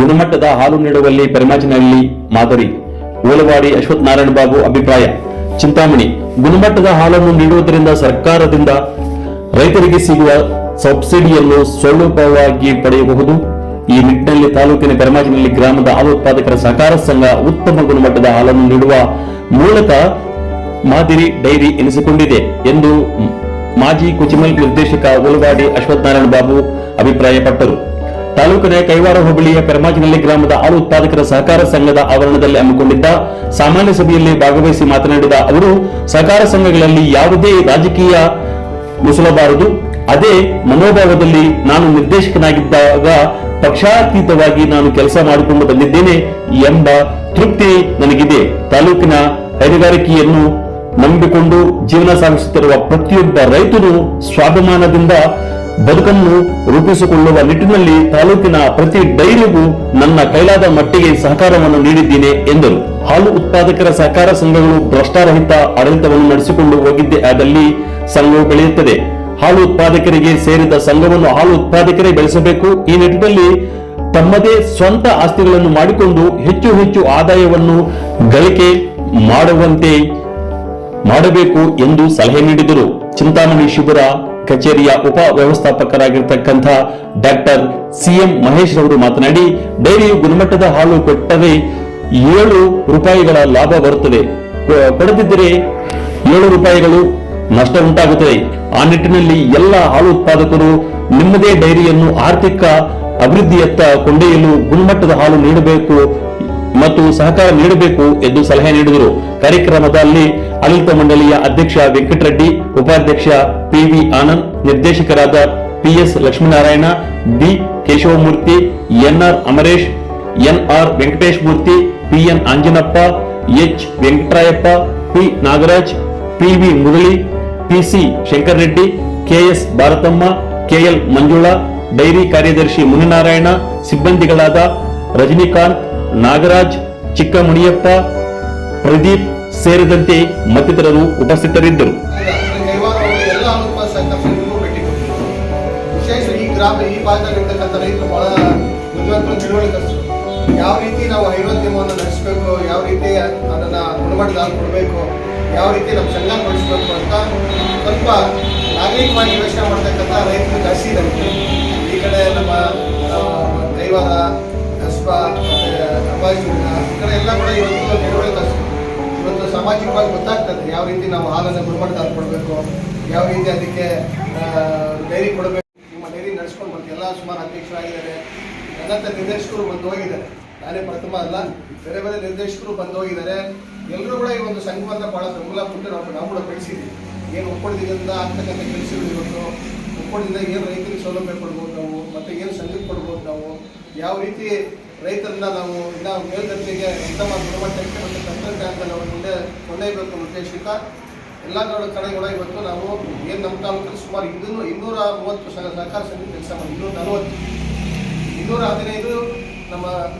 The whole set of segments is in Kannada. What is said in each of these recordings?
ಗುಣಮಟ್ಟದ ಹಾಲು ನೀಡುವಲ್ಲಿ ಪೆರ್ಮಾಚಿನಹಳ್ಳಿ ಮಾದರಿ. ಓಲವಾಡಿ ಅಶ್ವಥ್ ನಾರಾಯಣ ಬಾಬು ಅಭಿಪ್ರಾಯ. ಚಿಂತಾಮಣಿ, ಗುಣಮಟ್ಟದ ಹಾಲನ್ನು ನೀಡುವುದರಿಂದ ಸರ್ಕಾರದಿಂದ ರೈತರಿಗೆ ಸಿಗುವ ಸಬ್ಸಿಡಿಯನ್ನು ಸುಲಭವಾಗಿ ಪಡೆಯಬಹುದು. ಈ ನಿಟ್ಟಿನಲ್ಲಿ ತಾಲೂಕಿನ ಪೆರ್ಮಾಚಿನಹಳ್ಳಿ ಗ್ರಾಮದ ಹಾಲು ಉತ್ಪಾದಕರ ಸಹಕಾರ ಸಂಘ ಉತ್ತಮ ಗುಣಮಟ್ಟದ ಹಾಲನ್ನು ನೀಡುವ ಮೂಲಕ ಮಾದರಿ ಡೈರಿ ಎನಿಸಿಕೊಂಡಿದೆ ಎಂದು ಮಾಜಿ ಕುಚಿಮಲ್ ನಿರ್ದೇಶಕ ಓಲವಾಡಿ ಅಶ್ವಥ್ ನಾರಾಯಣ ಬಾಬು ಅಭಿಪ್ರಾಯಪಟ್ಟರು. ತಾಲೂಕಿನ ಕೈವಾರ ಹೋಬಳಿಯ ಪೆರ್ಮಾಚಿನಹಳ್ಳಿ ಗ್ರಾಮದ ಹಾಲು ಉತ್ಪಾದಕರ ಸಹಕಾರ ಸಂಘದ ಆವರಣದಲ್ಲಿ ಹಮ್ಮಿಕೊಂಡಿದ್ದ ಸಾಮಾನ್ಯ ಸಭೆಯಲ್ಲಿ ಭಾಗವಹಿಸಿ ಮಾತನಾಡಿದ ಅವರು, ಸಹಕಾರ ಸಂಘಗಳಲ್ಲಿ ಯಾವುದೇ ರಾಜಕೀಯ ನುಸುಳಬಾರದು. ಅದೇ ಮನೋಭಾವದಲ್ಲಿ ನಾನು ನಿರ್ದೇಶಕನಾಗಿದ್ದಾಗ ಪಕ್ಷಾತೀತವಾಗಿ ನಾನು ಕೆಲಸ ಮಾಡಿಕೊಂಡು ಬಂದಿದ್ದೇನೆ ಎಂಬ ತೃಪ್ತಿ ನನಗಿದೆ. ತಾಲೂಕಿನ ಹೈನುಗಾರಿಕೆಯನ್ನು ನಂಬಿಕೊಂಡು ಜೀವನ ಸಾಗಿಸುತ್ತಿರುವ ಪ್ರತಿಯೊಬ್ಬ ರೈತರು ಸ್ವಾಭಿಮಾನದಿಂದ ಬದುಕನ್ನು ರೂಪಿಸಿಕೊಳ್ಳುವ ನಿಟ್ಟಿನಲ್ಲಿ ತಾಲೂಕಿನ ಪ್ರತಿ ಡೈರಿಗೂ ನನ್ನ ಕೈಲಾದ ಮಟ್ಟಿಗೆ ಸಹಕಾರವನ್ನು ನೀಡಿದ್ದೇನೆ ಎಂದರು. ಹಾಲು ಉತ್ಪಾದಕರ ಸಹಕಾರ ಸಂಘಗಳು ಭ್ರಷ್ಟಾರಹಿತ ಆಡಳಿತವನ್ನು ನಡೆಸಿಕೊಂಡು ಹೋಗಿದ್ದೇ ಆದಲ್ಲಿ ಸಂಘವು ಬೆಳೆಯುತ್ತದೆ. ಹಾಲು ಉತ್ಪಾದಕರಿಗೆ ಸೇರಿದ ಸಂಘವನ್ನು ಹಾಲು ಉತ್ಪಾದಕರೇ ಬೆಳೆಸಬೇಕು. ಈ ನಿಟ್ಟಿನಲ್ಲಿ ತಮ್ಮದೇ ಸ್ವಂತ ಆಸ್ತಿಗಳನ್ನು ಮಾಡಿಕೊಂಡು ಹೆಚ್ಚು ಹೆಚ್ಚು ಆದಾಯವನ್ನು ಗಳಿಕೆ ಮಾಡುವಂತೆ ಮಾಡಬೇಕು ಎಂದು ಸಲಹೆ ನೀಡಿದರು. ಚಿಂತಾಮಣಿ ಶಿಬಿರ ಕಚೇರಿಯ ಉಪ ವ್ಯವಸ್ಥಾಪಕರಾಗಿರ್ತಕ್ಕಂಥ ಡಾಕ್ಟರ್ ಸಿಎಂ ಮಹೇಶ್ ರವರು ಮಾತನಾಡಿ, ಡೈರಿಯು ಗುಣಮಟ್ಟದ ಹಾಲು ಕೊಟ್ಟರೆ 7 ರೂಪಾಯಿಗಳ ಲಾಭ ಬರುತ್ತದೆ, ಕೊಡದಿದ್ದರೆ 7 ರೂಪಾಯಿಗಳು ನಷ್ಟ ಉಂಟಾಗುತ್ತದೆ. ಆ ನಿಟ್ಟಿನಲ್ಲಿ ಎಲ್ಲ ಹಾಲು ಉತ್ಪಾದಕರು ನಿಮ್ಮದೇ ಡೈರಿಯನ್ನು ಆರ್ಥಿಕ ಅಭಿವೃದ್ಧಿಯತ್ತ ಕೊಂಡೊಯ್ಯಲು ಗುಣಮಟ್ಟದ ಹಾಲು ನೀಡಬೇಕು ಮತ್ತು ಸಹಕಾರ ನೀಡಬೇಕು ಎಂದು ಸಲಹೆ ನೀಡಿದರು. ಕಾರ್ಯಕ್ರಮದಲ್ಲಿ ಆಡಳಿತ ಮಂಡಳಿಯ ಅಧ್ಯಕ್ಷ ವೆಂಕಟರೆಡ್ಡಿ, ಉಪಾಧ್ಯಕ್ಷ ಪಿವಿ ಆನಂದ್, ನಿರ್ದೇಶಕರಾದ PS Lakshminarayana, B Keshavamurthy, NR Amaresh, NR Venkatesh Murthy, PN Anjanappa, H Venkatarayappa, P Nagaraj, PV Murali, PC Shankar Reddy, KS Bharathamma, KL Manjula, dairy ಕಾರ್ಯದರ್ಶಿ ಮುನಿನಾರಾಯಣ, ಸಿಬ್ಬಂದಿಗಳಾದ ರಜನಿಕಾಂತ್, ನಾಗರಾಜ್, ಚಿಕ್ಕಮುನಿಯಪ್ಪ, ಪ್ರದೀಪ್ ಸೇರಿದಂತೆ ಮತ್ತಿತರರು ಉಪಸ್ಥಿತರಿದ್ದರು. ಈ ಭಾಗದಲ್ಲಿರ್ತಕ್ಕಂಥ ರೈತರು ಬಹಳ ಬುದ್ಧಿವಂತರು, ತಿಳುವಳಿಕರು. ಯಾವ ರೀತಿ ನಾವು ಹೈನೋದ್ಯಮವನ್ನು ನಡೆಸಬೇಕು, ಯಾವ ರೀತಿ ಅದನ್ನ ಗುಣಮಟ್ಟದ ಹಾಲು ಕೊಡಬೇಕು, ಯಾವ ರೀತಿ ನಮ್ಮ ಸಂಘ ನಡೆಸಬೇಕು ಅಂತ ಸ್ವಲ್ಪ ನಾಗರಿಕವಾಗಿ ಯೋಚನೆ ಮಾಡ್ತಕ್ಕಂಥ ರೈತರು ಜಾಸ್ತಿ ಇದ್ದಾರೆ. ಈ ಕಡೆ ನಮ್ಮ ಕೈವಾರ, ಕಸ್ಬಾ, ಅಬ್ಬಾಜಿನ ಈ ಕಡೆ ಎಲ್ಲ ಕೂಡ ಇವತ್ತು ತಿಳುವಳಿಕರು. ಇವತ್ತು ಸಾಮಾಜಿಕವಾಗಿ ಗೊತ್ತಾಗ್ತದೆ ಯಾವ ರೀತಿ ನಾವು ಹಾಲನ್ನು ಗುಣಮಟ್ಟದ ಹಾಲು ಕೊಡಬೇಕು, ಯಾವ ರೀತಿ ಅದಕ್ಕೆ ಡೈರಿ ಕೊಡಬೇಕು. ನಿಮ್ಮ ಡೈರಿ ನಡೆಸ್ಕೊಂಡು ಬರ್ತೀವಿ. ಎಲ್ಲ ಸುಮಾರು ಅಧ್ಯಕ್ಷರಾಗಿದ್ದಾರೆ, ನನ್ನಂಥ ನಿರ್ದೇಶಕರು ಬಂದು ಹೋಗಿದ್ದಾರೆ. ನಾನೇ ಪ್ರಥಮ ಅಲ್ಲ, ಬೇರೆ ಬೇರೆ ನಿರ್ದೇಶಕರು ಬಂದು ಹೋಗಿದ್ದಾರೆ. ಎಲ್ಲರೂ ಕೂಡ ಈ ಒಂದು ಸಂಘವನ್ನು ಭಾಳ ಬೆಂಬಲ ಕೊಟ್ಟು ನಾವು ಕೂಡ ಬೆಳೆಸಿದ್ದೀವಿ. ಏನು ಒಪ್ಪಡದಿಂದ ಆಗ್ತಕ್ಕಂಥ ಕೆಲಸಗಳು ಇವತ್ತು ಒಪ್ಪಡದಿಂದ ಏನು ರೈತರಿಗೆ ಸೌಲಭ್ಯ ಕೊಡ್ಬೋದು ನಾವು, ಮತ್ತು ಏನು ಸಂಘಕ್ಕೆ ಕೊಡ್ಬೋದು ನಾವು, ಯಾವ ರೀತಿ ರೈತರನ್ನ ನಾವು ಇನ್ನೂ ಮೇಲ್ದರ್ಜೆಗೆ ಉತ್ತಮ ಗುಣಮಟ್ಟಕ್ಕೆ ಮತ್ತು ತಂತ್ರಜ್ಞಾನದಲ್ಲಿ ಅವರ ಮುಂದೆ ಕೊಂಡೊಯ್ಯಬೇಕು ಅನ್ನೋ ಉದ್ದೇಶಿತ ಎಲ್ಲ ಕಡೆ ಕೂಡ ಇವತ್ತು ನಾವು ಏನು ನಮ್ಮ ತಾಲೂಕಲ್ಲಿ ಸುಮಾರು 230 ಸಹಕಾರ ಸಂಘ ಕೆಲಸ ಮಾಡಿ, 215 ನಮ್ಮ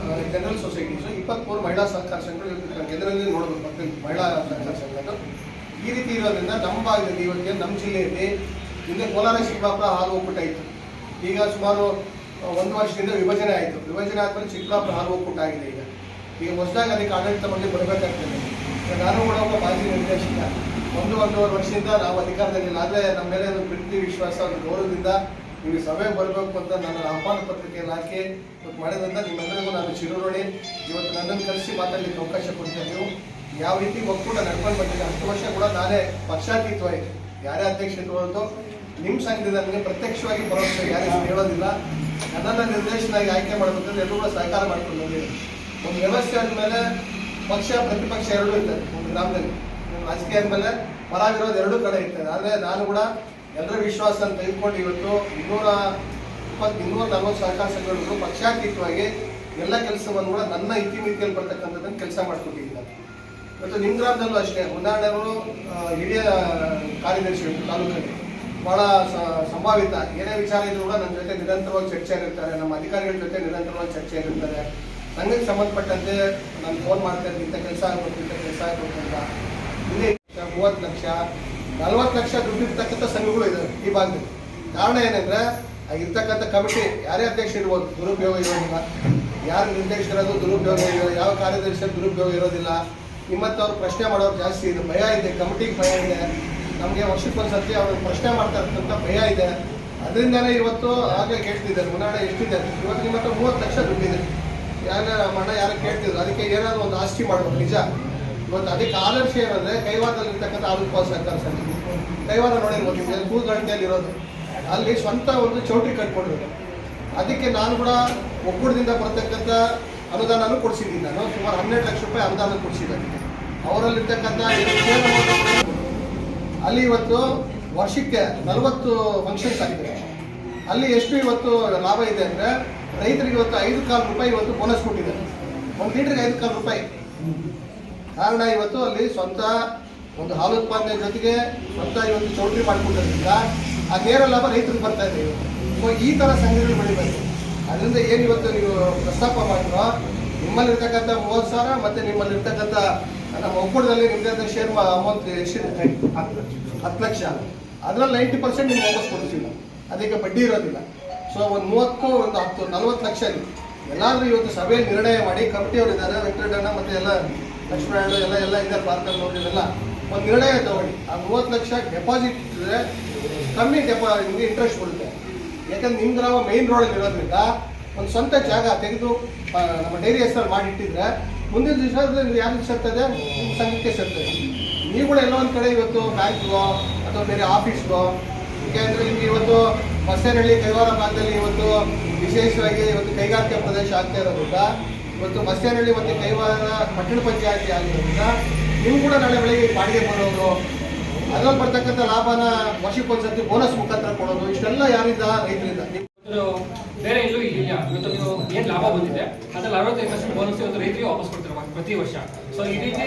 ಜನರಲ್ ಸೊಸೈಟೀಸು, 23 ಮಹಿಳಾ ಸಹಕಾರ ಸಂಘಗಳು ಜನರಲ್ಲಿ ನೋಡಬೇಕು. ಮತ್ತು ಮಹಿಳಾ ಸಹಕಾರ ಸಂಘಗಳು ಈ ರೀತಿ ಇರೋದ್ರಿಂದ ನಮ್ಮ ಭಾಗದಲ್ಲಿ ಇವತ್ತಿಗೆ ನಮ್ಮ ಜಿಲ್ಲೆಯಲ್ಲಿ ಹಿಂದೆ ಕೋಲಾರ ಚಿಕ್ಕಬಳ್ಳಾಪುರ ಹಾಲು ಒಕ್ಕೂಟ ಇತ್ತು. ಈಗ ಸುಮಾರು 1 ವರ್ಷದಿಂದ ವಿಭಜನೆ ಆಯಿತು. ವಿಭಜನೆ ಆದಮೇಲೆ ಚಿಕ್ಕಬಳ್ಳಾಪುರ ಹಾಲು ಒಕ್ಕೂಟ ಆಗಿದೆ. ಈಗ ಹೊಸದಾಗಿ ಅದಕ್ಕೆ ಆಡಳಿತ ಮಂಡಳಿ ಬರಬೇಕಾಗ್ತದೆ. ನಾನು ಕೂಡ ಒಬ್ಬ ಮಾಜಿ ನಿರ್ದೇಶಕ, 1-1.5 ವರ್ಷದಿಂದ ನಾವು ಅಧಿಕಾರದಲ್ಲಿಲ್ಲ. ಆದರೆ ನಮ್ಮ ಮೇಲೆ ಒಂದು ಪ್ರೀತಿ, ವಿಶ್ವಾಸ, ಒಂದು ಗೌರವದಿಂದ ನೀವು ಸಭೆ ಬರಬೇಕು ಅಂತ ನನ್ನ ಆಹ್ವಾನ ಪತ್ರಿಕೆಯಲ್ಲಿ ಹಾಕಿ ಇವತ್ತು ಮಾಡೋದ್ರಿಂದ ನಿಮ್ಮೆಲ್ಲರಿಗೂ ನಾನು ಚಿರಋಣಿ. ಇವತ್ತು ನನ್ನನ್ನು ಕರೆಸಿ ಮಾತಾಡಲಿಕ್ಕೆ ಅವಕಾಶ ಕೊಡ್ತೇನೆ. ನೀವು ಯಾವ ರೀತಿ ಒಕ್ಕೂಟ ನಡ್ಕೊಂಡು ಬಂದಿದೆ 10 ವರ್ಷ ಕೂಡ ನಾನೇ ಪಕ್ಷಾತೀತವಾಗಿ ಯಾರೇ ಅಧ್ಯಕ್ಷ ಇರುವುದು ನಿಮ್ಮ ಸಂಘದಿಂದ ನನಗೆ ಪ್ರತ್ಯಕ್ಷವಾಗಿ ಭರವಸೆ ಯಾರು ಹೇಳೋದಿಲ್ಲ. ನನ್ನನ್ನು ನಿರ್ದೇಶನಾಗಿ ಆಯ್ಕೆ ಮಾಡಬೇಕಂದ್ರೆ ಎಲ್ಲರೂ ಕೂಡ ಸಹಕಾರ ಮಾಡ್ಕೊಂಡು ಬಂದಿದೆ. ಒಂದು ವ್ಯವಸ್ಥೆ ಆದಮೇಲೆ ಪಕ್ಷ ಪ್ರತಿಪಕ್ಷ ಎರಡೂ ಇರ್ತದೆ. ಒಂದು ಗ್ರಾಮದಲ್ಲಿ ರಾಜಕೀಯ ಆದಮೇಲೆ ಪರ ವಿರೋಧ ಎರಡೂ ಕಡೆ ಇರ್ತದೆ. ಆದರೆ ನಾನು ಕೂಡ ಎಲ್ಲರ ವಿಶ್ವಾಸವನ್ನು ತೆಗೆದುಕೊಂಡು ಇವತ್ತು 240 ಸಹಕಾರ ಸಂಘಗಳು ಪಕ್ಷಾತೀತವಾಗಿ ಎಲ್ಲ ಕೆಲಸವನ್ನು ಕೂಡ ನನ್ನ ಇತಿಮಿತಿಯಲ್ಲಿ ಬರ್ತಕ್ಕಂಥದ್ದನ್ನು ಕೆಲಸ ಮಾಡ್ಕೊಟ್ಟಿದ್ದಾರೆ. ಇವತ್ತು ನಿಮ್ಮ ಗ್ರಾಮದಲ್ಲೂ ಅಷ್ಟೇ ಉದಾಹರಣೆಗಳು ಹಿರಿಯ ಕಾರ್ಯದರ್ಶಿಗಳು ತಾಲೂಕಲ್ಲಿ ಭಾಳ ಸಂಭಾವಿತ ಏನೇ ವಿಚಾರ ಇದ್ರೂ ಕೂಡ ನನ್ನ ಜೊತೆ ನಿರಂತರವಾಗಿ ಚರ್ಚೆ ಆಗಿರ್ತಾರೆ. ನಮ್ಮ ಅಧಿಕಾರಿಗಳ ಜೊತೆ ನಿರಂತರವಾಗಿ ಚರ್ಚೆ ಆಗಿರ್ತಾರೆ. ಸಂಘಕ್ಕೆ ಸಂಬಂಧಪಟ್ಟಂತೆ ನಾನು ಫೋನ್ ಮಾಡ್ತೇನೆ, ಇಂಥ ಕೆಲಸ ಆಗ್ಬೇಕು, ಇಂಥ ಕೆಲಸ ಆಗ್ಬೇಕು ಅಂತ. ಇಲ್ಲಿ 30 ಲಕ್ಷ 40 ಲಕ್ಷ ದುಡ್ಡು ಇರ್ತಕ್ಕಂಥ ಸಂಘಗಳು ಇದ್ದಾವೆ ಈ ಭಾಗದಲ್ಲಿ. ಕಾರಣ ಏನಂದರೆ ಇರ್ತಕ್ಕಂಥ ಕಮಿಟಿ ಯಾರೇ ಅಧ್ಯಕ್ಷ ಇರ್ಬೋದು, ದುರುಪಯೋಗ ಇರೋದಿಲ್ಲ. ಯಾರು ನಿರ್ದೇಶಕರದು ದುರುಪಯೋಗ ಇರೋ, ಯಾವ ಕಾರ್ಯದರ್ಶಿಯ ದುರುಪಯೋಗ ಇರೋದಿಲ್ಲ. ನಿಮ್ಮಂಥವ್ರು ಪ್ರಶ್ನೆ ಮಾಡೋರು ಜಾಸ್ತಿ ಇದೆ, ಭಯ ಇದೆ, ಕಮಿಟಿಗೆ ಭಯ ಇದೆ, ನಮಗೆ ವರ್ಷಕ್ಕೊಂದ್ಸತಿ ಅವ್ರು ಪ್ರಶ್ನೆ ಮಾಡ್ತಾ ಇರ್ತಕ್ಕಂಥ ಭಯ ಇದೆ. ಅದರಿಂದನೇ ಇವತ್ತು ಆಗಲೇ ಕೇಳ್ತಿದ್ದಾರೆ ಮುನ್ನಾಡೆ ಎಷ್ಟಿದೆ, ಇವತ್ತು ನಿಮ್ಮ ಹತ್ರ 30 ಲಕ್ಷ ದುಡ್ಡಿದೆ. ಯಾರ ಮಣ್ಣ ಯಾರು ಕೇಳ್ತಿದ್ರು, ಅದಕ್ಕೆ ಏನಾದ್ರು ಒಂದು ಆಸ್ತಿ ಮಾಡ್ಬೇಕು. ನಿಜ ಇವತ್ತು ಅದಕ್ಕೆ ಆದರ್ಶ ಏನಂದರೆ ಕೈವಾರದಲ್ಲಿರ್ತಕ್ಕಂಥ ಆಲೂರು ಸರ್ಕಾರ ಸಮಿತಿ, ಕೈವಾರ ನೋಡಿರ್ಬೋದು ನಿಮಗೆ, ಕೂದಗಂಟೆಯಲ್ಲಿ ಇರೋದು, ಅಲ್ಲಿ ಸ್ವಂತ ಒಂದು ಚೌಟ್ರಿ ಕಟ್ಕೊಂಡಿರೋದು. ಅದಕ್ಕೆ ನಾನು ಕೂಡ ಒಕ್ಕೂಟದಿಂದ ಬರ್ತಕ್ಕಂಥ ಅನುದಾನನೂ ಕೊಡಿಸಿದ್ದೀನಿ. ನಾನು ಸುಮಾರು 12 ಲಕ್ಷ ರೂಪಾಯಿ ಅನುದಾನ ಕೊಡಿಸಿದ್ದೀನಿ. ಅವರಲ್ಲಿರ್ತಕ್ಕಂಥ ಅಲ್ಲಿ ಇವತ್ತು ವರ್ಷಕ್ಕೆ 40 ಫಂಕ್ಷನ್ಸ್ ಆಗಿದೆ. ಅಲ್ಲಿ ಎಷ್ಟು ಇವತ್ತು ಲಾಭ ಇದೆ ಅಂದರೆ, ರೈತರಿಗೆ ಇವತ್ತು 5 ರೂಪಾಯಿ ಇವತ್ತು ಬೋನಸ್ ಕೊಟ್ಟಿದ್ದಾರೆ. 1 ಲೀಟ್ರಿಗೆ 5 ರೂಪಾಯಿ. ಕಾರಣ ಇವತ್ತು ಅಲ್ಲಿ ಸ್ವಂತ ಒಂದು ಹಾಲು ಉತ್ಪಾದನೆ ಜೊತೆಗೆ ಸ್ವಂತ ಇವತ್ತು ಚೌಟ್ರಿ ಮಾಡಿಕೊಂಡಿರೋದ್ರಿಂದ ಆ ನೇರ ಲಾಭ ರೈತರಿಗೆ ಬರ್ತಾ ಇದೆ. ಸೊ ಈ ಥರ ಸಂಘಗಳು ಬೆಳಿಬೇಕು. ಅದರಿಂದ ಏನು ಇವತ್ತು ನೀವು ಪ್ರಸ್ತಾಪ ಮಾಡಿರೋ, ನಿಮ್ಮಲ್ಲಿರ್ತಕ್ಕಂಥ 30,000 ಮತ್ತು ನಿಮ್ಮಲ್ಲಿರ್ತಕ್ಕಂಥ ನಮ್ಮ ಒಕ್ಕೂಟದಲ್ಲಿ ನಿಮ್ಮದೇ ಶೇರ್ ಅಮೌಂಟ್ ಎಷ್ಟಿದೆ 10 ಲಕ್ಷ, ಅದರಲ್ಲಿ 90% ನಿಮ್ಗೆ ವಾಪಸ್ ಕೊಡ್ತೀವಿ. ಅದಕ್ಕೆ ಬಡ್ಡಿ ಇರೋದಿಲ್ಲ. ಸೊ ಒಂದು 30 ಒಂದು 10 40 ಲಕ್ಷ ಎಲ್ಲಾದರೂ ಇವತ್ತು ಸಭೆಯಲ್ಲಿ ನಿರ್ಣಯ ಮಾಡಿ, ಕಮಿಟಿಯವರು ಇದ್ದಾರೆ, ವೆಂಕಟರಮಣ ಮತ್ತು ಎಲ್ಲ ಲಕ್ಷ್ಮಣ ಎಲ್ಲ ಇದ್ದಾರೆ, ಭಾರತ ನೋಡಿರೆಲ್ಲ ಒಂದು ನಿರ್ಣಯ ತಗೊಳ್ಳಿ. ಆ 30 ಲಕ್ಷ ಡೆಪಾಸಿಟ್ ಇದ್ದರೆ ಕಮ್ಮಿ ನಿಮಗೆ ಇಂಟ್ರೆಸ್ಟ್ ಕೊಡುತ್ತೆ. ಯಾಕಂದ್ರೆ ನಿಮ್ಮ ಗ್ರಾಮ ಮೇನ್ ರೋಡಲ್ಲಿ ಇರೋದ್ರಿಂದ ಒಂದು ಸ್ವಂತ ಜಾಗ ತೆಗೆದು ನಮ್ಮ ಡೈರಿ ಹೆಸರು ಮಾಡಿಟ್ಟಿದ್ರೆ ಮುಂದಿನ ದಿವಸ ಯಾರಿಗೆ ಸೇರ್ತದೆ, ನಿಮ್ಮ ಸಂಘಕ್ಕೆ ಸೇರ್ತದೆ. ನೀವುಗಳು ಎಲ್ಲ ಒಂದು ಕಡೆ ಇವತ್ತು ಬ್ಯಾಂಕ್ಗೋ ಅಥವಾ ಬೇರೆ ಆಫೀಸ್ಗೋ, ಯಾಕೆಂದರೆ ನಿಮಗೆ ಇವತ್ತು ಮಸ್ಸೇನಹಳ್ಳಿ ಕೈವಾರ ಭಾಗದಲ್ಲಿ ಇವತ್ತು ವಿಶೇಷವಾಗಿ ಇವತ್ತು ಕೈಗಾರಿಕೆ ಪ್ರದೇಶ ಆಗ್ತಾ ಇರೋದ್ರಿಂದ, ಇವತ್ತು ಮಸ್ಸೇನಹಳ್ಳಿ ಮತ್ತು ಕೈವಾರ ಪಟ್ಟಣ ಪಂಚಾಯತಿ ಆಗಿರೋದ್ರಿಂದ ನೀವು ಕೂಡ ನಾಳೆ ಬೆಳಗ್ಗೆ ಬಾಡಿಗೆ ಬರೋದು, ಅದರಲ್ಲಿ ಬರ್ತಕ್ಕಂಥ ಲಾಭನ ವರ್ಷಕ್ಕೊಂದ್ಸತಿ ಬೋನಸ್ ಮುಖಾಂತರ ಕೊಡೋದು, ಇಷ್ಟೆಲ್ಲ ಯಾರಿಂದ ರೈತರಿಂದ. ಬೇರೆ ಎಲ್ಲೂ ಇಲ್ಲ. ಇವತ್ತು ನೀವು ಏನು ಲಾಭ ಬಂದಿದೆ ಅದ್ರಲ್ಲಿ 65% ಬೋನಸ್ ಇವತ್ತು ರೈತರಿಗೆ ವಾಪಸ್ ಕೊಡ್ತಾರೆ ಪ್ರತಿ ವರ್ಷ. ಸೊ ಈ ರೀತಿ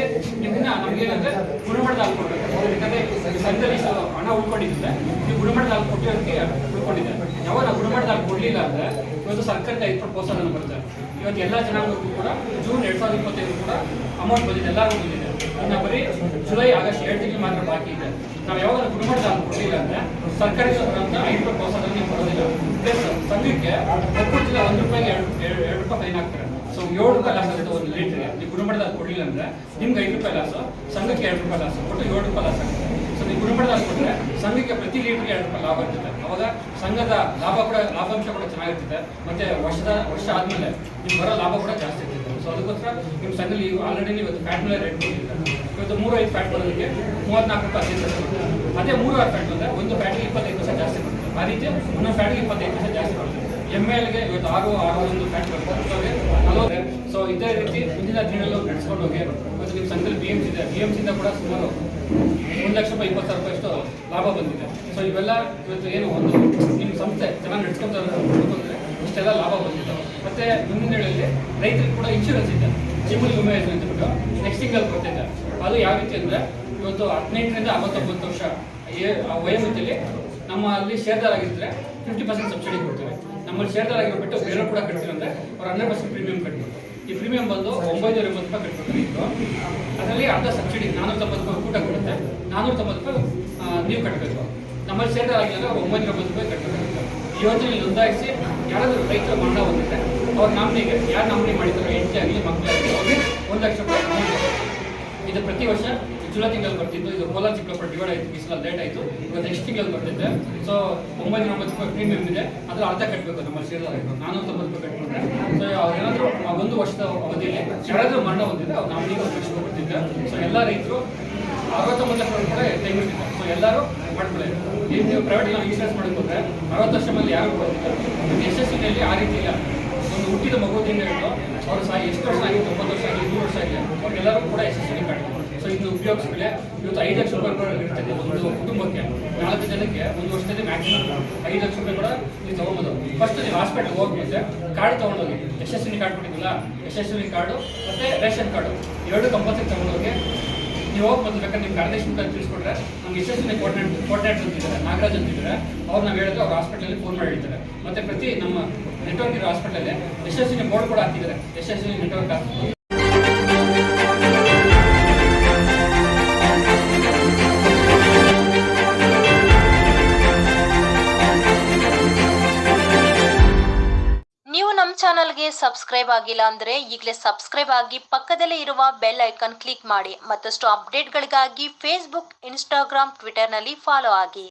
ಇದನ್ನ ನಮ್ಗೇನಂದ್ರೆ ಗುಣಮಟ್ಟದ ಹಾಲು ಕೊಡಬೇಕು. ಯಾಕಂದ್ರೆ ಸಂಘದಲ್ಲಿ ಹಣ ಉಳ್ಕೊಂಡಿದ್ರೆ ನೀವು ಗುಣಮಟ್ಟದ ಹಾಲು ಕೊಟ್ಟಿರೋದಕ್ಕೆ ಉಳ್ಕೊಂಡಿದೆ. ಯಾವಾಗ ನಾವು ಗುಣಮಟ್ಟದ ಹಾಲು ಕೊಡಲಿಲ್ಲ ಅಂದ್ರೆ ಇವತ್ತು ಸರ್ಕಾರದ 5% ಪ್ರೋತ್ಸಾಹ ಬರುತ್ತೆ. ಇವತ್ತು ಎಲ್ಲ ಜನಾಂಗಕ್ಕೂ ಕೂಡ ಜೂನ್ 2025 ಕೂಡ ಅಮೌಂಟ್ ಬಂದಿದೆ, ಎಲ್ಲರಿಗೂ ಬಂದಿದೆ. ಇನ್ನು ಬರೀ ಜುಲೈ ಆಗಸ್ಟ್ 2 ತಿಂಗಳು ಮಾತ್ರ ಬಾಕಿ ಇದೆ. ನಾವು ಯಾವಾಗ ಗುಣಮಟ್ಟದ ಹಾಲು ಕೊಡಲಿಲ್ಲ ಅಂದ್ರೆ ಸರ್ಕಾರಕ್ಕೆ ಬರುವಂತ 5% ಪ್ರೋತ್ಸಾಹ ನೀವು ಕೊಡೋದಿಲ್ಲ. ಪ್ಲಸ್ ಸಂಘಕ್ಕೆ ಒಕ್ಕೂಟದಿಂದ 1 ರೂಪಾಯಿಗೆ 2 ರೂಪಾಯಿ ಫೈನ್ ಹಾಕ್ತಾರೆ. ಸೊ 7 ರೂಪಾಯಿ ಲಾಸ್ ಆಗುತ್ತೆ 1 ಲೀಟರ್ಗೆ. ನೀವು ಗುಣಮಟ್ಟದ ಹಾಲು ಕೊಡಲಿಲ್ಲ ಅಂದ್ರೆ ನಿಮ್ಗೆ 5 ರೂಪಾಯಿ ಲಾಸು, ಸಂಘಕ್ಕೆ 2 ರೂಪಾಯಿ ಲಾಸು, ಒಟ್ಟು 7 ರೂಪಾಯಿ ಲಾಸ್ ಆಗುತ್ತೆ. ಸೊ ನೀವು ಗುಣಮಟ್ಟದ ಹಾಲು ಕೊಟ್ಟರೆ ಸಂಘಕ್ಕೆ ಪ್ರತಿ ಲೀಟರ್ಗೆ 2 ರೂಪಾಯಿ ಲಾಭ ಇರ್ತದೆ. ಅವಾಗ ಸಂಘದ ಲಾಭಾಂಶ ಕೂಡ ಚೆನ್ನಾಗಿರ್ತದೆ. ಮತ್ತೆ ವರ್ಷ ಆದ್ಮೇಲೆ ನಿಮ್ಗೆ ಬರೋ ಲಾಭ ಕೂಡ ಜಾಸ್ತಿ ಇರ್ತದೆ. ಸೊ ಅದಕ್ಕೋಸ್ಕರ ನಿಮ್ಮ ಸಂಘದಲ್ಲಿ ಆಲ್ರೆಡಿ ಇವತ್ತು ಫ್ಯಾಟ್ ಮೇಲೆ ರೇಟ್ ಕೊಟ್ಟಿದ್ದಾರೆ. ಇವತ್ತು 3-5 ಫ್ಯಾಟ್ ಬರೋದಕ್ಕೆ 34 ರೂಪಾಯಿ ಬರುತ್ತೆ. ಅದೇ 3-6 ಫ್ಯಾಟ್ ಬಂದರೆ ಒಂದು ಫ್ಯಾಟಿಗೆ 25% ಜಾಸ್ತಿ ಬರುತ್ತೆ. ಆ ರೀತಿ ಇನ್ನೊಂದು ಫ್ಯಾಟಿಗೆ 25% ಜಾಸ್ತಿ ಬರುತ್ತೆ. MLಗೆ ಇವತ್ತು 6-1 ಫ್ಯಾಟ್ ಬರುತ್ತೆ, 40. ಸೊ ಇದೇ ರೀತಿ ಮುಂದಿನ ದಿನಗಳು ನಡೆಸ್ಕೊಂಡು ಹೋಗಿ ಇವತ್ತು ನಿಮ್ಮ ಸಂಘದಲ್ಲಿ BMC ಇದೆ. BMCಯಿಂದ ಕೂಡ ಸುಮಾರು 1,20,000 ರೂಪಾಯಿಷ್ಟು ಲಾಭ ಬಂದಿದೆ. ಸೊ ಇವೆಲ್ಲ ಇವತ್ತು ಏನು ಒಂದು ನಿಮ್ಮ ಸಂಸ್ಥೆ ಚೆನ್ನಾಗಿ ನಡೆಸ್ಕೊಂತಾರೆ ಅಂದರೆ ಇಷ್ಟೆಲ್ಲ ಲಾಭ ಬಂದಿದೆ. ಮತ್ತು ಮುಂದಿನ ದಿನಗಳಲ್ಲಿ ರೈತರಿಗೆ ಕೂಡ ಇನ್ಶೂರೆನ್ಸ್ ಇದೆ, ಜೀವನ ವಿಮೆ ಯೋಜನೆ ಅಂತಬಿಟ್ಟು ನೆಕ್ಸ್ಟ್ ತಿಂಗಳಲ್ಲಿ ಬರ್ತಿದೆ. ಅದು ಯಾವ ರೀತಿ ಅಂದರೆ ಇವತ್ತು 18ರಿಂದ 59 ವರ್ಷ ವಯೋಮಿತಿಯಲ್ಲಿ ನಮ್ಮಲ್ಲಿ ಶೇರ್ದಾರ್ ಆಗಿದ್ದರೆ 50% ಸಬ್ಸಿಡಿ ಕೊಡ್ತೀವಿ. ನಮ್ಮಲ್ಲಿ ಶೇರ್ದಾರ್ ಆಗಿರೋಬಿಟ್ಟು ಬೇರೆ ಕೂಡ ಕಟ್ತೀವಿ ಅಂದರೆ ಅವ್ರು 100% ಪ್ರೀಮಿಯಂ ಕಟ್ಬೇಕು. ಈ ಪ್ರೀಮಿಯಂ ಬಂದು 980 ರೂಪಾಯಿ ಕಟ್ಬೇಕು ಇತ್ತು. ಅದರಲ್ಲಿ ಅರ್ಧ ಸಬ್ಸಿಡಿ 490 ರೂಪಾಯಿ ಊಟ ಕೊಡುತ್ತೆ, 490 ರೂಪಾಯಿ ನೀವು ಕಟ್ಟಬೇಕು. ನಮ್ಮಲ್ಲಿ ಶೇರ್ದಾರ್ ಆಗಿಲ್ಲ 980 ರೂಪಾಯಿ ಕಟ್ಟಬೇಕು. ಈ ಯೋಜನೆಯಲ್ಲಿ ನೋಂದಾಯಿಸಿ ಯಾರಾದರೂ ರೈತರು ಮರಣ ಹೊಂದಿದ್ರೆ ಅವ್ರ ನಾಮಿನಿಗೆ ಯಾರು ನಾಮಿನಿ ಮಾಡಿದ್ರು, ಹೆಂಡತಿ ಆಗಲಿ ಮಕ್ಕಳಾಗಲಿ, ಅವ್ರಿಗೆ 1 ಲಕ್ಷ ರೂಪಾಯಿ ಅಮೌಂಟ್. ಇದು ಪ್ರತಿ ವರ್ಷ ಜುಲೈ ತಿಂಗಳಲ್ಲಿ ಬರ್ತಿತ್ತು. ಇದು ಕೋಲಾರ ಚಿಕ್ಕಬಳ್ಳಾಪುರ ಡಿವೈಡ್ ಆಯಿತು, ಈ ಸಲ ಲೇಟ್ ಆಯಿತು. ಇವತ್ತು ನೆಕ್ಸ್ಟ್ ತಿಂಗಳಲ್ಲಿ ಬರ್ತಿದ್ದೆ. ಸೊ 990 ರೂಪಾಯಿ ಪ್ರೀಮಿಯಂ ಇದೆ, ಅದ್ರ ಅರ್ಧ ಕಟ್ಟಬೇಕು. ನಮ್ಮಲ್ಲಿ ಶೇರ್ದಾರ್ 490 ರೂಪಾಯಿ ಕಟ್ಕೊಂಡ್ರೆ ಸೊ ಅವ್ರೇನಾದರೂ 1 ವರ್ಷದ ಅವಧಿಯಲ್ಲಿ ಯಾರಾದರೂ ಮರಣ ಹೊಂದಿದ್ರೆ ಅವ್ರು ನಾಮಿನಿಗೆ 1 ಲಕ್ಷ ರೂಪಾಯಿ ಕೊಡ್ತಿದ್ದೆ. ಸೊ ಎಲ್ಲ ರೈತರು 69 ಲಕ್ಷ ಕೂಡ ಟೈಮ್ ಇಟ್ಟಿದ್ದಾರೆ. ಸೊ ಎಲ್ಲರೂ ಮಾಡ್ಕೊಳ್ಳಿ. ನೀವು ಪ್ರೈವೇಟ್ ನಾವು ಇನ್ಶೂರೆನ್ಸ್ ಮಾಡೋಕೆ ಹೋದರೆ 60 ವರ್ಷ ಮೇಲೆ ಯಾರು ಕೊಡ್ತಿದ್ದಾರೆ. ಯಶಸ್ವಿನಲ್ಲಿ ಆ ರೀತಿ ಇಲ್ಲ. ಒಂದು ಹುಟ್ಟಿದ ಮಗುವಿಂದ ಹಿಡಿದು ಅವರು ಎಷ್ಟು ವರ್ಷ ಆಗಿ 90 ವರ್ಷ ಆಗಿ 100 ವರ್ಷ ಆಗಿದೆ ಅವ್ರಿಗೆಲ್ಲರೂ ಕೂಡ ಯಶಸ್ವಿನಿ ಕಾರ್ಡ್. ಸೊ ಇದು ಉಪಯೋಗಿಸ್ಕೊಳ್ಳಿ. ಇವತ್ತು 5 ಲಕ್ಷ ರೂಪಾಯಿ ಕೂಡ ಇರ್ತದೆ ಒಂದು ಕುಟುಂಬಕ್ಕೆ. 4 ಜನಕ್ಕೆ 1 ವರ್ಷದಲ್ಲಿ ಮ್ಯಾಕ್ಸಿಮಮ್ 5 ಲಕ್ಷ ರೂಪಾಯಿ ಕೂಡ ನೀವು ತೊಗೊಬೋದು. ಫಸ್ಟ್ ನೀವು ಹಾಸ್ಪಿಟಲ್ಗೆ ಹೋಗ್ಬಿಟ್ಟು ಕಾರ್ಡ್ ತೊಗೊಂಡೋಗಿ, ಯಶಸ್ವಿನಿ ಕಾರ್ಡ್ ಕೊಟ್ಟಿದ್ದಿಲ್ಲ, ಯಶಸ್ವಿನಿ ಕಾರ್ಡು ಮತ್ತು ರೇಷನ್ ಕಾರ್ಡು 2 ಕಂಪಲ್ಸರಿ ತೊಗೊಂಡೋಗಿ ನೀವು ಹೋಗಿ ಬೇಕಾದ್ರೆ ನಿಮ್ಗೆ ಅರ್ಧೇಶ್ ಮುಖಾಂತರ ತಿಳಿಸ್ಕೊಟ್ರೆ ನಮ್ಗೆ ಯಶಸ್ವಿನಿ ಕೋರ್ಡಿನೇಟರ್ ಅಂತಿದ್ದಾರೆ, ನಾಗರಾಜ್ ಅಂತಿದ್ದಾರೆ. ಅವ್ರು ನಾವು ಹೇಳಿದ್ರೆ ಅವ್ರು ಹಾಸ್ಪಿಟಲಲ್ಲಿ ಫೋನ್ ಮಾಡಿ ಹೇಳ್ತಾರೆ. ಮತ್ತು ಪ್ರತಿ ನಮ್ಮ ನೆಟ್ವರ್ಕ್ ಇರೋ ಹಾಸ್ಪಿಟಲಲ್ಲಿ ಯಶಸ್ವಿನಿ ಬೋರ್ಡ್ ಕೂಡ ಹಾಕಿದ್ದಾರೆ, ಯಶಸ್ವಿನಿ ನೆಟ್ವರ್ಕ್ ಹಾಕಿ. ನೀವು ನಮ್ಮ ಚಾನಲ್ಗೆ ಸಬ್ಸ್ಕ್ರೈಬ್ ಆಗಿಲ್ಲ ಅಂದರೆ ಈಗಲೇ ಸಬ್ಸ್ಕ್ರೈಬ್ ಆಗಿ ಪಕ್ಕದಲ್ಲೇ ಇರುವ ಬೆಲ್ ಐಕಾನ್ ಕ್ಲಿಕ್ ಮಾಡಿ. ಮತ್ತಷ್ಟು ಅಪ್ಡೇಟ್ಗಳಿಗಾಗಿ ಫೇಸ್ಬುಕ್, ಇನ್ಸ್ಟಾಗ್ರಾಮ್, ಟ್ವಿಟರ್ನಲ್ಲಿ ಫಾಲೋ ಆಗಿ.